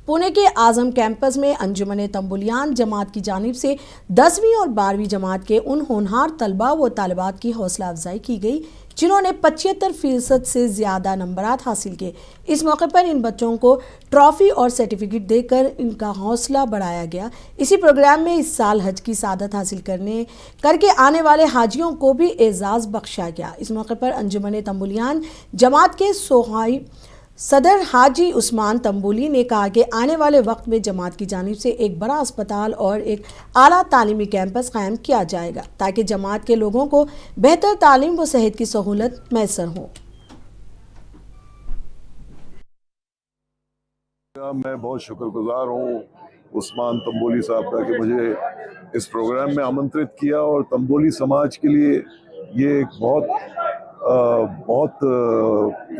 पुणे के आजम कैंपस में अंजुमन-ए-तंबुलियान जमात की जानिब से 10वीं और 12वीं जमात के उन होनहार तलबा व तालिबात की हौसला अफजाई की गई जिन्होंने 75% से ज़्यादा नंबरात हासिल किए। इस मौके पर इन बच्चों को ट्रॉफ़ी और सर्टिफिकेट देकर इनका हौसला बढ़ाया गया। इसी प्रोग्राम में इस साल हज की सादत हासिल करके आने वाले हाजियों को भी एजाज़ बख्शा गया। इस मौके पर अंजुमन-ए-तंबुलियान जमात के सोहाई सदर हाजी उस्मान तंबुली ने कहा कि आने वाले वक्त में जमात की जानिब से एक बड़ा अस्पताल और एक आला तालीमी कैंपस कायम किया जाएगा ताकि जमात के लोगों को बेहतर तालीम व सेहत की सहूलत मैसर हो। मैं बहुत शुक्रगुजार हूँ उस्मान तंबुली साहब का कि मुझे इस प्रोग्राम में आमंत्रित किया और तंबुली समाज के लिए ये एक बहुत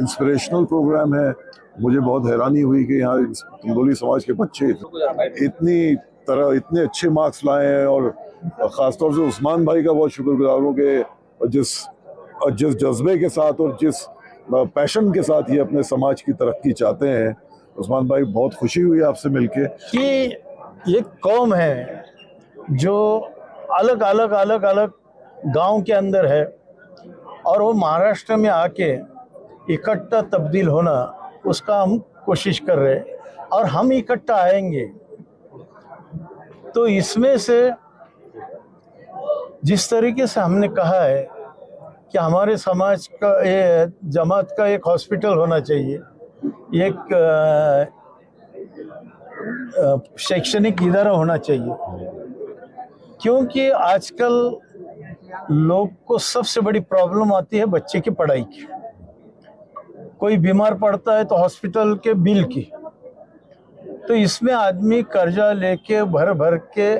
इंस्पिरेशनल प्रोग्राम है। मुझे बहुत हैरानी हुई कि यहाँ तंबुली समाज के बच्चे इतने अच्छे मार्क्स लाए हैं और ख़ासतौर से उस्मान भाई का बहुत शुक्रगुजार हूँ कि जिस जज्बे के साथ और जिस पैशन के साथ ये अपने समाज की तरक्की चाहते हैं। उस्मान भाई, बहुत खुशी हुई आपसे मिलके कि ये कौम है जो अलग अलग गांव के अंदर है और वो महाराष्ट्र में आके इकट्ठा तब्दील होना, उसका हम कोशिश कर रहे हैं और हम इकट्ठा आएंगे। तो इसमें से जिस तरीके से हमने कहा है कि हमारे समाज का जमात का एक हॉस्पिटल होना चाहिए, एक शैक्षणिक इदारा होना चाहिए, क्योंकि आजकल लोग को सबसे बड़ी प्रॉब्लम आती है बच्चे की पढ़ाई की। कोई बीमार पड़ता है तो हॉस्पिटल के बिल की, तो इसमें आदमी कर्जा लेके भर के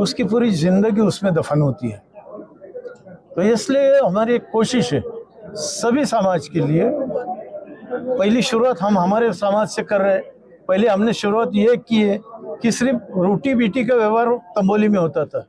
उसकी पूरी जिंदगी उसमें दफन होती है। तो इसलिए हमारी एक कोशिश है सभी समाज के लिए। पहली शुरुआत हम हमारे समाज से कर रहे हैं। पहले हमने शुरुआत ये की है कि सिर्फ रोटी बीटी का व्यवहार तंबोली में होता था,